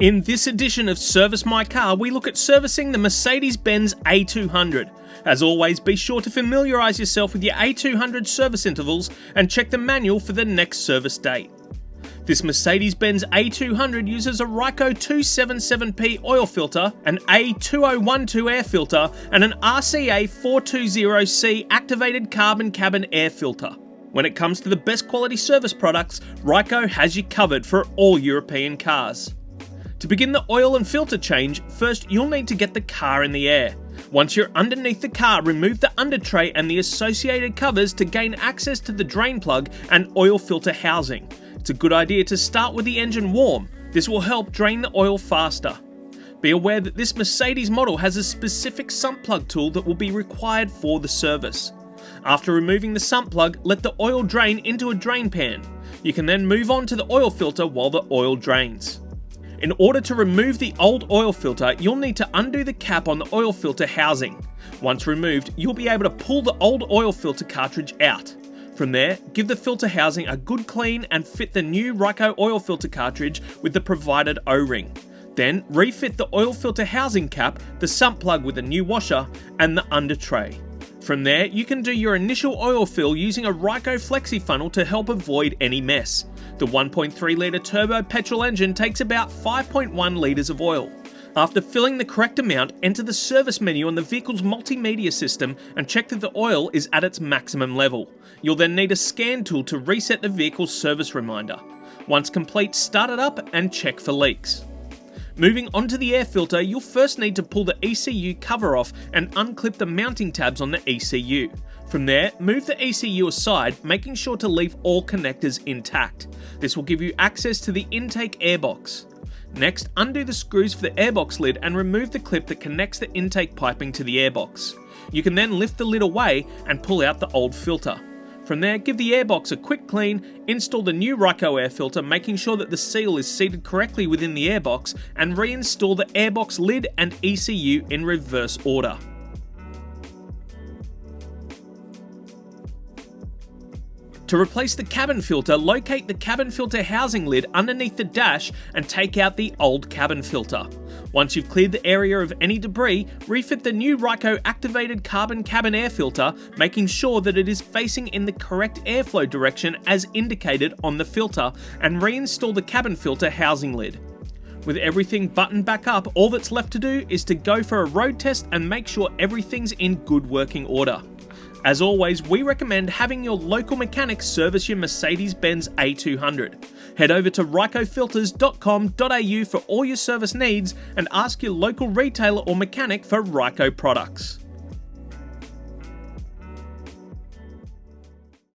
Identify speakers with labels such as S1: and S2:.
S1: In this edition of Service My Car, we look at servicing the Mercedes A200. As always, be sure to familiarise yourself with your A200 service intervals and check the manual for the next service date. This Mercedes A200 uses a Ryco 277P oil filter, an A2012 air filter, and an RCA 420C activated carbon cabin air filter. When it comes to the best quality service products, Ryco has you covered for all European cars. To begin the oil and filter change, first you'll need to get the car in the air. Once you're underneath the car, remove the under tray and the associated covers to gain access to the drain plug and oil filter housing. It's a good idea to start with the engine warm. This will help drain the oil faster. Be aware that this Mercedes model has a specific sump plug tool that will be required for the service. After removing the sump plug, let the oil drain into a drain pan. You can then move on to the oil filter while the oil drains. In order to remove the old oil filter, you'll need to undo the cap on the oil filter housing. Once removed, you'll be able to pull the old oil filter cartridge out. From there, give the filter housing a good clean and fit the new Ryco oil filter cartridge with the provided O-ring. Then refit the oil filter housing cap, the sump plug with a new washer, and the under tray. From there, you can do your initial oil fill using a Ryco flexi funnel to help avoid any mess. The 1.3 litre turbo petrol engine takes about 5.1 litres of oil. After filling the correct amount, enter the service menu on the vehicle's multimedia system and check that the oil is at its maximum level. You'll then need a scan tool to reset the vehicle's service reminder. Once complete, start it up and check for leaks. Moving on to the air filter, you'll first need to pull the ECU cover off and unclip the mounting tabs on the ECU. From there, move the ECU aside, making sure to leave all connectors intact. This will give you access to the intake airbox. Next, undo the screws for the airbox lid and remove the clip that connects the intake piping to the airbox. You can then lift the lid away and pull out the old filter. From there, give the airbox a quick clean, install the new Ryco air filter, making sure that the seal is seated correctly within the airbox, and reinstall the airbox lid and ECU in reverse order. To replace the cabin filter, locate the cabin filter housing lid underneath the dash and take out the old cabin filter. Once you've cleared the area of any debris, refit the new Ryco activated carbon cabin air filter, making sure that it is facing in the correct airflow direction as indicated on the filter, and reinstall the cabin filter housing lid. With everything buttoned back up, all that's left to do is to go for a road test and make sure everything's in good working order. As always, we recommend having your local mechanic service your Mercedes A200. Head over to rycofilters.com.au for all your service needs and ask your local retailer or mechanic for Ryco products.